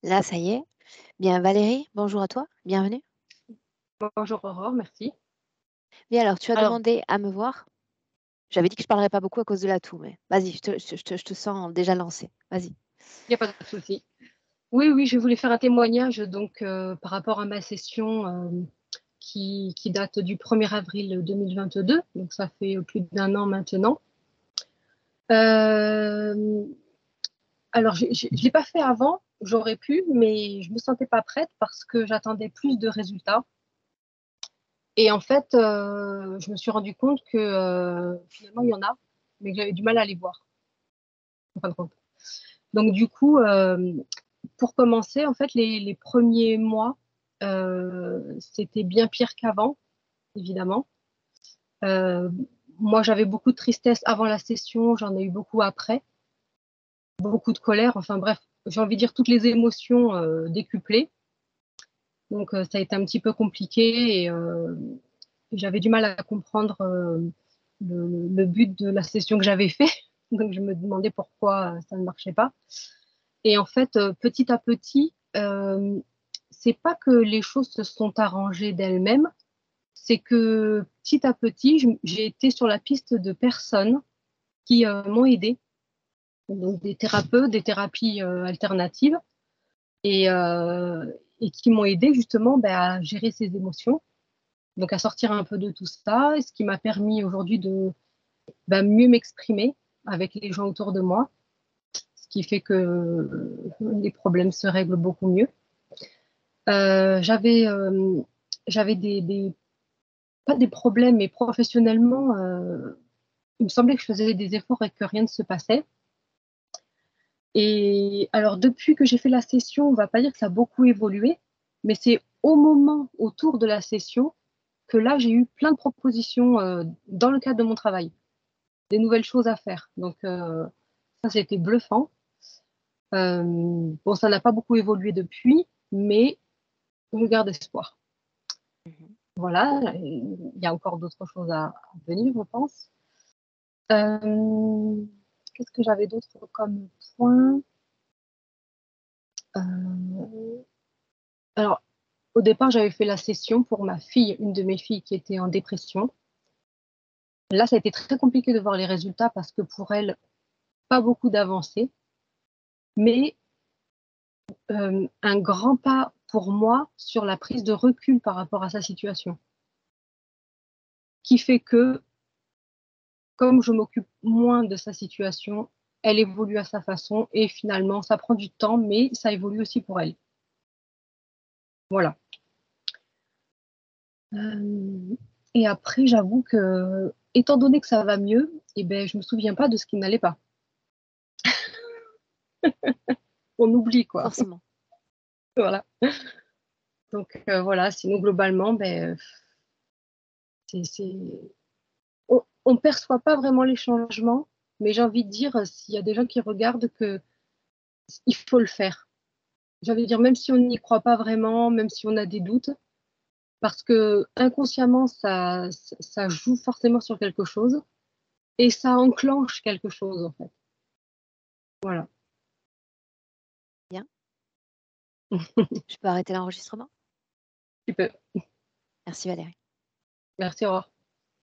Là, ça y est. Bien, Valérie, bonjour à toi, bienvenue. Bonjour Aurore, merci. Bien, alors, tu as Alors, demandé à me voir. J'avais dit que je parlerais pas beaucoup à cause de la toux, mais vas-y, je te sens déjà lancée. Vas-y. il n'y a pas de souci. Oui, oui, je voulais faire un témoignage donc par rapport à ma session qui date du 1er avril 2022, donc ça fait plus d'un an maintenant. Euh, alors, je ne l'ai pas fait avant, j'aurais pu, mais je ne me sentais pas prête parce que j'attendais plus de résultats. Et en fait, je me suis rendu compte que finalement, il y en a, mais que j'avais du mal à les voir, en fin de compte. Donc, du coup, pour commencer, en fait, les premiers mois, c'était bien pire qu'avant, évidemment. Euh, Moi, j'avais beaucoup de tristesse avant la session, j'en ai eu beaucoup après, beaucoup de colère, enfin bref, j'ai envie de dire toutes les émotions décuplées. Donc, ça a été un petit peu compliqué et j'avais du mal à comprendre le but de la session que j'avais fait. Donc, je me demandais pourquoi ça ne marchait pas. Et en fait, petit à petit, c'est pas que les choses se sont arrangées d'elles-mêmes, c'est que petit à petit, j'ai été sur la piste de personnes qui m'ont aidé, donc des thérapeutes, des thérapies alternatives, et, euh, et qui m'ont aidé justement à gérer ces émotions, donc à sortir un peu de tout ça, ce qui m'a permis aujourd'hui de mieux m'exprimer avec les gens autour de moi, ce qui fait que les problèmes se règlent beaucoup mieux. Euh, j'avais euh, j'avais pas des problèmes, mais professionnellement, il me semblait que je faisais des efforts et que rien ne se passait. Et alors, depuis que j'ai fait la session, on va pas dire que ça a beaucoup évolué, mais c'est au moment, autour de la session, que là, j'ai eu plein de propositions dans le cadre de mon travail, des nouvelles choses à faire. Donc, ça, c'était bluffant. Bon, ça n'a pas beaucoup évolué depuis, mais je garde espoir. Mhm. Voilà, il y a encore d'autres choses à venir, je pense. Qu'est-ce que j'avais d'autre comme point? Euh, alors, au départ, j'avais fait la session pour ma fille, une de mes filles qui était en dépression. Là, ça a été très compliqué de voir les résultats parce que pour elle, pas beaucoup d'avancées, mais un grand pas pour moi sur la prise de recul par rapport à sa situation, qui fait que comme je m'occupe moins de sa situation, elle évolue à sa façon et finalement, ça prend du temps, mais ça évolue aussi pour elle. Voilà. Euh, et après, j'avoue que, étant donné que ça va mieux, eh ben, je me souviens pas de ce qui n'allait pas. On oublie, quoi. Forcément. Voilà. Donc, voilà. Sinon, globalement, c'est... On perçoit pas vraiment les changements, mais j'ai envie de dire, s'il y a des gens qui regardent, que il faut le faire. J'ai envie de dire, même si on n'y croit pas vraiment, même si on a des doutes, parce que inconsciemment, ça joue forcément sur quelque chose et ça enclenche quelque chose, en fait. Voilà. Bien. Je peux arrêter l'enregistrement? Tu peux. Merci, Valérie. Merci, au revoir.